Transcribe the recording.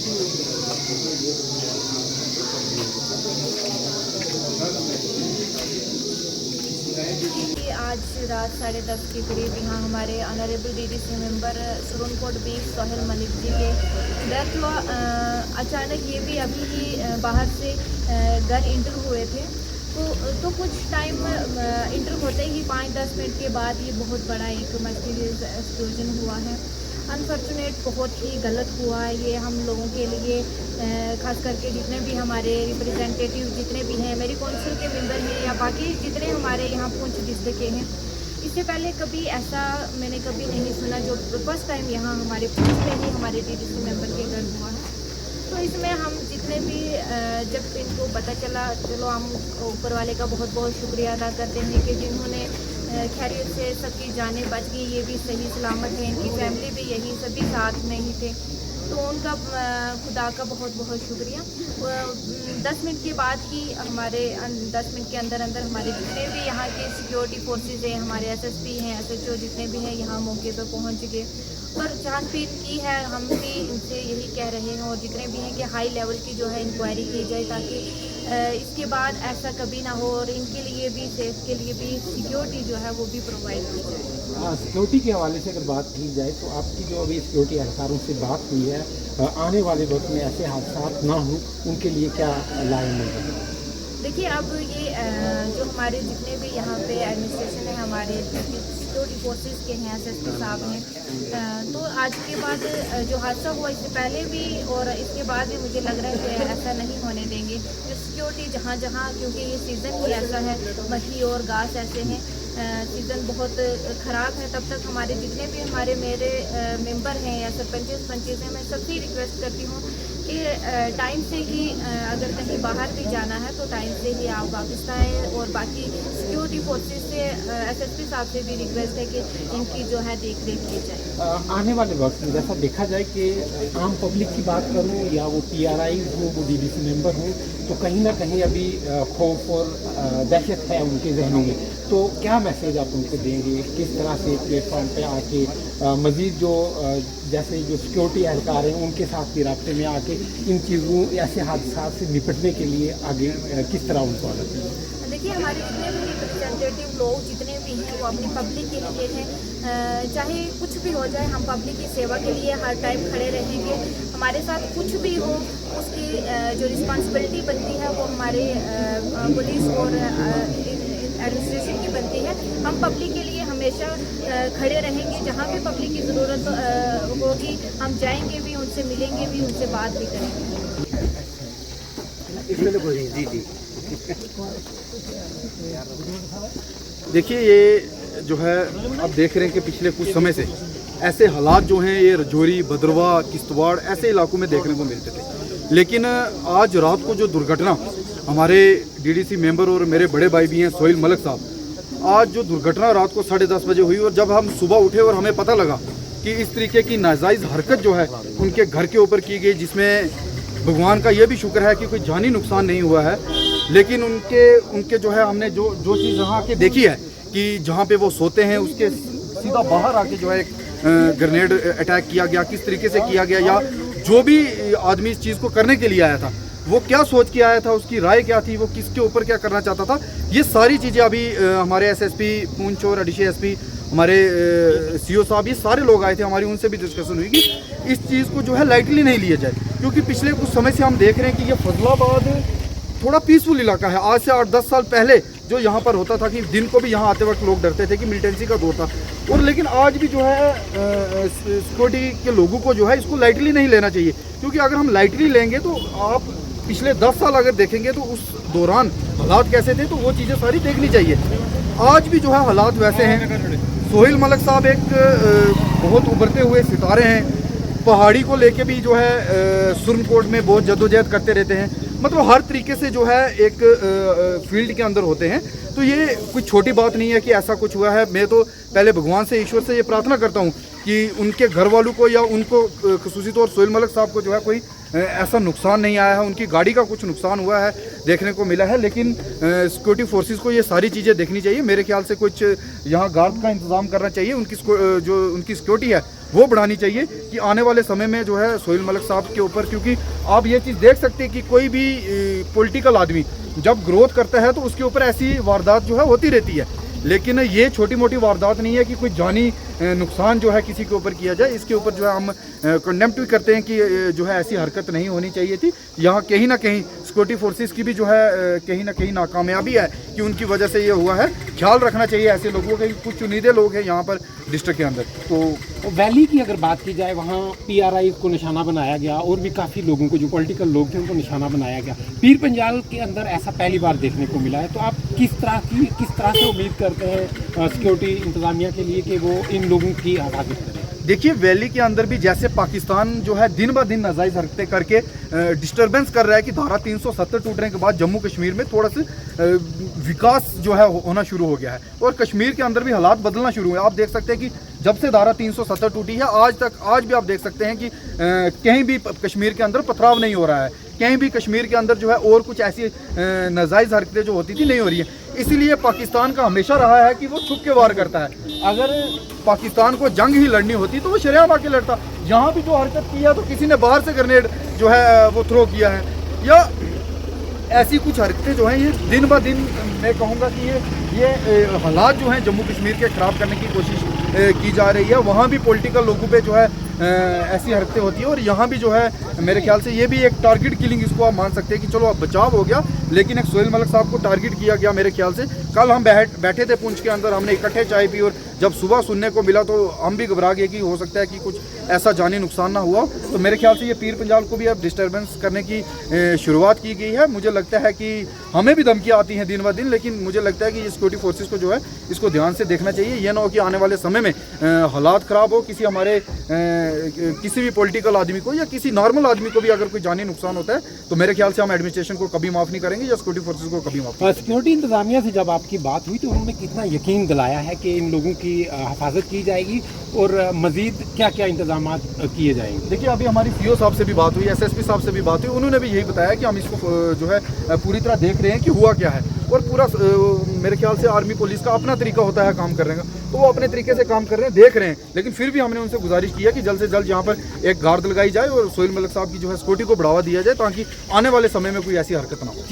आज रात 10:30 के करीब यहाँ हमारे ऑनरेबल डीडीसी मेंबर सुरनकोट बीच सोहेल मलिक जी के डेथ हुआ। अचानक ये भी अभी ही बाहर से घर इंटर हुए थे, तो कुछ टाइम इंटर होते ही 5-10 मिनट के बाद ये बहुत बड़ा एक मर्सिडीज एक्सप्लोजन हुआ है। अनफॉर्चुनेट बहुत ही गलत हुआ है ये हम लोगों के लिए, ख़ास करके जितने भी हमारे रिप्रेजेंटेटिव जितने भी हैं, मेरी काउंसिल के मेंबर हैं या बाकी जितने हमारे यहाँ पुंछ डिस्ट्रिक्ट के हैं। इससे पहले कभी ऐसा मैंने कभी नहीं सुना जो फर्स्ट टाइम यहाँ हमारे पुंछ में ही हमारे डीडीसी मेंबर के घर हुआ है। तो इसमें हम जितने भी जब इनको पता चला, चलो हम ऊपर वाले का बहुत बहुत शुक्रिया अदा करते हैं कि जिन्होंने खैरियत से सबकी जानें बच गई, ये भी सही सलामत है, इनकी फैमिली भी यही सभी साथ में ही थे, तो उनका खुदा का बहुत बहुत शुक्रिया। 10 मिनट के बाद ही हमारे 10 मिनट के अंदर हमारे जितने भी यहाँ के सिक्योरिटी फोर्सेज हैं, हमारे एसएसपी हैं, एसएचओ जितने भी हैं यहाँ मौके पर पहुँच गए और छानबीन की है। हम भी इनसे यही कह रहे हैं और जितने भी हैं कि हाई लेवल की जो है इंक्वायरी की जाए ताकि इसके बाद ऐसा कभी ना हो और इनके लिए भी, सेफ के लिए भी सिक्योरिटी जो है वो भी प्रोवाइड की जाए। सिक्योरिटी के हवाले से अगर बात की जाए तो आपकी जो अभी सिक्योरिटी एहलकारों से बात हुई है, आने वाले वक्त में ऐसे हादसा ना हो उनके लिए क्या लाएंगे? देखिए, अब ये जो हमारे जितने भी यहाँ पे एडमिनिस्ट्रेशन है, हमारे सिक्योरिटी फोर्सेस के हैं, एसएसपी साहब हैं, तो आज के बाद जो हादसा हुआ इससे पहले भी और इसके बाद भी मुझे लग रहा है कि ऐसा नहीं होने देंगे। जो सिक्योरिटी जहाँ जहाँ, क्योंकि ये सीज़न ही ऐसा है, मक्खी और घास ऐसे हैं, सीज़न बहुत ख़राब है, तब तक हमारे जितने भी हमारे मेरे मेंबर हैं या सरपंचेस हैं, मैं सबसे रिक्वेस्ट करती हूँ कि टाइम से ही अगर कहीं बाहर भी जाना है तो टाइम से ही आप वापस आएँ और बाकी सिक्योरिटी फोर्सेस से एसएसपी साहब से भी रिक्वेस्ट है कि इनकी जो है देख रेख की जाए। आने वाले वक्त में जैसा देखा जाए कि आम पब्लिक की बात करूँ या वो PRI हो, वो डीडीसी मेंबर हो, तो कहीं ना कहीं अभी खौफ और दहशत है उनके जहनों में, तो क्या मैसेज आप उनको देंगे? किस तरह से प्लेटफॉर्म पे आके मज़ीद जो जैसे जो सिक्योरिटी एहलकार हैं उनके साथ भी रास्ते में आके इन चीज़ों ऐसे हादसा से निपटने के लिए आगे किस तरह उनको आना चाहिए? देखिए, हमारे जितने भी रिप्रेजेंटेटिव लोग जितने भी हैं वो अपनी पब्लिक के लिए हैं, चाहे कुछ भी हो जाए हम पब्लिक की सेवा के लिए हर टाइम खड़े रहेंगे। हमारे साथ कुछ भी हो उसकी जो रिस्पॉन्सिबिलिटी बनती है वो हमारे पुलिस और एडमिनिस्ट्रेशन की बनती है। हम पब्लिक के लिए हमेशा खड़े रहेंगे, जहाँ भी पब्लिक की ज़रूरत होगी हम जाएंगे भी, उनसे मिलेंगे भी, उनसे बात भी करेंगे। देखिए, ये जो है अब देख रहे हैं कि पिछले कुछ समय से ऐसे हालात जो हैं ये रजौरी, भद्रवा, किश्तवाड़ ऐसे इलाकों में देखने को मिलते थे, लेकिन आज रात को जो दुर्घटना हमारे डीडीसी मेंबर और मेरे बड़े भाई भी हैं सोहेल मलिक साहब, आज जो दुर्घटना रात को 10:30 बजे हुई और जब हम सुबह उठे और हमें पता लगा कि इस तरीके की नाजायज़ हरकत जो है उनके घर के ऊपर की गई, जिसमें भगवान का ये भी शुक्र है कि कोई जानी नुकसान नहीं हुआ है, लेकिन उनके जो है हमने जो चीज़ यहाँ के देखी है कि जहाँ पे वो सोते हैं उसके सीधा बाहर आके जो है एक ग्रेनेड अटैक किया गया, किस तरीके से किया गया या जो भी आदमी इस चीज़ को करने के लिए आया था वो क्या सोच के आया था, उसकी राय क्या थी, वो किसके ऊपर क्या करना चाहता था, ये सारी चीज़ें अभी हमारे एसएसपी पुंछ और एडिशनल एसपी हमारे CO साहब, ये सारे लोग आए थे, हमारी उनसे भी डिस्कशन हुई कि इस चीज़ को जो है लाइटली नहीं लिया जाए, क्योंकि पिछले कुछ समय से हम देख रहे हैं कि ये फजलाबाद थोड़ा पीसफुल इलाका है। आज से 8-10 साल पहले जो यहाँ पर होता था कि दिन को भी यहाँ आते वक्त लोग डरते थे कि मिलिटेंसी का दौर था, और लेकिन आज भी जो है सिक्योरिटी के लोगों को जो है इसको लाइटली नहीं लेना चाहिए, क्योंकि अगर हम लाइटली लेंगे तो आप पिछले 10 साल अगर देखेंगे तो उस दौरान हालात कैसे थे, तो वो चीज़ें सारी देखनी चाहिए। आज भी जो है हालात वैसे हैं। सोहेल मलिक साहब एक बहुत उभरते हुए सितारे हैं, पहाड़ी को लेके भी जो है सुरनकोट में बहुत जद्दोजहद करते रहते हैं, मतलब हर तरीके से जो है एक फील्ड के अंदर होते हैं, तो ये कोई छोटी बात नहीं है कि ऐसा कुछ हुआ है। मैं तो पहले भगवान से, ईश्वर से ये प्रार्थना करता हूँ कि उनके घर वालों को या उनको खुसूसी तौर सोहेल मलिक साहब को जो है कोई ऐसा नुकसान नहीं आया है। उनकी गाड़ी का कुछ नुकसान हुआ है देखने को मिला है, लेकिन सिक्योरिटी फोर्सेस को ये सारी चीज़ें देखनी चाहिए। मेरे ख्याल से कुछ यहाँ गार्ड का इंतज़ाम करना चाहिए, जो उनकी सिक्योरिटी है वो बढ़ानी चाहिए कि आने वाले समय में जो है सोहेल मलिक साहब के ऊपर, क्योंकि आप ये चीज़ देख सकते हैं कि कोई भी पॉलिटिकल आदमी जब ग्रोथ करता है तो उसके ऊपर ऐसी वारदात जो है होती रहती है, लेकिन ये छोटी मोटी वारदात नहीं है कि कोई जानी नुकसान जो है किसी के ऊपर किया जाए। इसके ऊपर जो है हम कंडेम्प्ट भी करते हैं कि जो है ऐसी हरकत नहीं होनी चाहिए थी। यहाँ कहीं ना कहीं सिक्योरिटी फोर्सेस की भी जो है कहीं ना कहीं नाकामयाबी है कि उनकी वजह से ये हुआ है। ख्याल रखना चाहिए ऐसे लोगों के, कुछ चुनिंदे लोग हैं यहाँ पर डिस्ट्रिक्ट के अंदर। तो वैली की अगर बात की जाए, वहाँ PRI को निशाना बनाया गया और भी काफ़ी लोगों को, जो पॉलिटिकल लोग थे, उनको निशाना बनाया गया। पीर पंजाल के अंदर ऐसा पहली बार देखने को मिला है। तो आप किस तरह से उम्मीद करते हैं सिक्योरिटी इंतजामिया के लिए कि वो इन लोगों की हिफाजत करें? देखिए, वैली के अंदर भी जैसे पाकिस्तान जो है दिन ब दिन नाजायज़ हरकतें करके डिस्टर्बेंस कर रहा है कि धारा 370 टूटने के बाद जम्मू कश्मीर में थोड़ा सा विकास जो है होना शुरू हो गया है और कश्मीर के अंदर भी हालात बदलना शुरू हुए। आप देख सकते हैं कि जब से धारा 370 टूटी है आज भी आप देख सकते हैं कि कहीं भी कश्मीर के अंदर पथराव नहीं हो रहा है, कहीं भी कश्मीर के अंदर जो है और कुछ ऐसी नाजायज़ हरकतें जो होती थी नहीं हो रही है। इसीलिए पाकिस्तान का हमेशा रहा है कि वो छुप के वार करता है। अगर पाकिस्तान को जंग ही लड़नी होती तो वो शरेआम आके लड़ता। यहाँ भी जो हरकत की है तो किसी ने बाहर से ग्रेनेड जो है वो थ्रो किया है, या ऐसी कुछ हरकतें जो हैं ये दिन ब दिन मैं कहूँगा कि ये हालात जो हैं जम्मू कश्मीर के ख़राब करने की कोशिश की जा रही है। वहाँ भी पॉलिटिकल लोगों पे जो है ऐसी हरकतें होती है और यहाँ भी जो है मेरे ख्याल से ये भी एक टारगेट किलिंग इसको आप मान सकते हैं कि चलो अब बचाव हो गया, लेकिन एक सोहेल मलिक साहब को टारगेट किया गया। मेरे ख्याल से कल हम बैठे थे पुंछ के अंदर, हमने इकट्ठे चाय पी और जब सुबह सुनने को मिला तो हम भी घबरा गए कि हो सकता है कि कुछ ऐसा जानी नुकसान ना हुआ। तो मेरे ख्याल से ये पीर पंजाल को भी अब डिस्टर्बेंस करने की शुरुआत की गई है। मुझे लगता है कि हमें भी धमकियाँ आती हैं दिन ब दिन, लेकिन मुझे लगता है कि ये सिक्योरिटी फोर्सेस को जो है इसको ध्यान से देखना चाहिए। ये ना हो कि आने वाले समय में हालात ख़राब हो, किसी हमारे किसी भी पॉलिटिकल आदमी को या किसी नॉर्मल आदमी को भी अगर कोई जानी नुकसान होता है तो मेरे ख्याल से हम एडमिनिस्ट्रेशन को कभी माफ़ नहीं करेंगे या सिक्योरिटी फोर्सेस को कभी माफ़। सिक्योरिटी इंतजामिया से जब आपकी बात हुई तो उन्होंने कितना यकीन दिलाया है कि इन लोगों की हिफाजत की जाएगी और मज़ीद क्या क्या इंतजाम किए जाएंगे? देखिए, अभी हमारी CO साहब से भी बात हुई, SSP साहब से भी बात हुई, उन्होंने भी यही बताया कि हम इसको जो है पूरी तरह देख रहे हैं कि हुआ क्या है। और पूरा मेरे ख्याल से आर्मी पुलिस का अपना तरीका होता है काम करने का, तो वो अपने तरीके से काम कर रहे हैं, देख रहे हैं। लेकिन फिर भी हमने उनसे गुजारिश की है कि जल्द से जल्द यहाँ पर एक गार्ड लगाई जाए और सोहेल मलिक साहब की जो है सिक्योरिटी को बढ़ावा दिया जाए ताकि आने वाले समय में कोई ऐसी हरकत ना हो।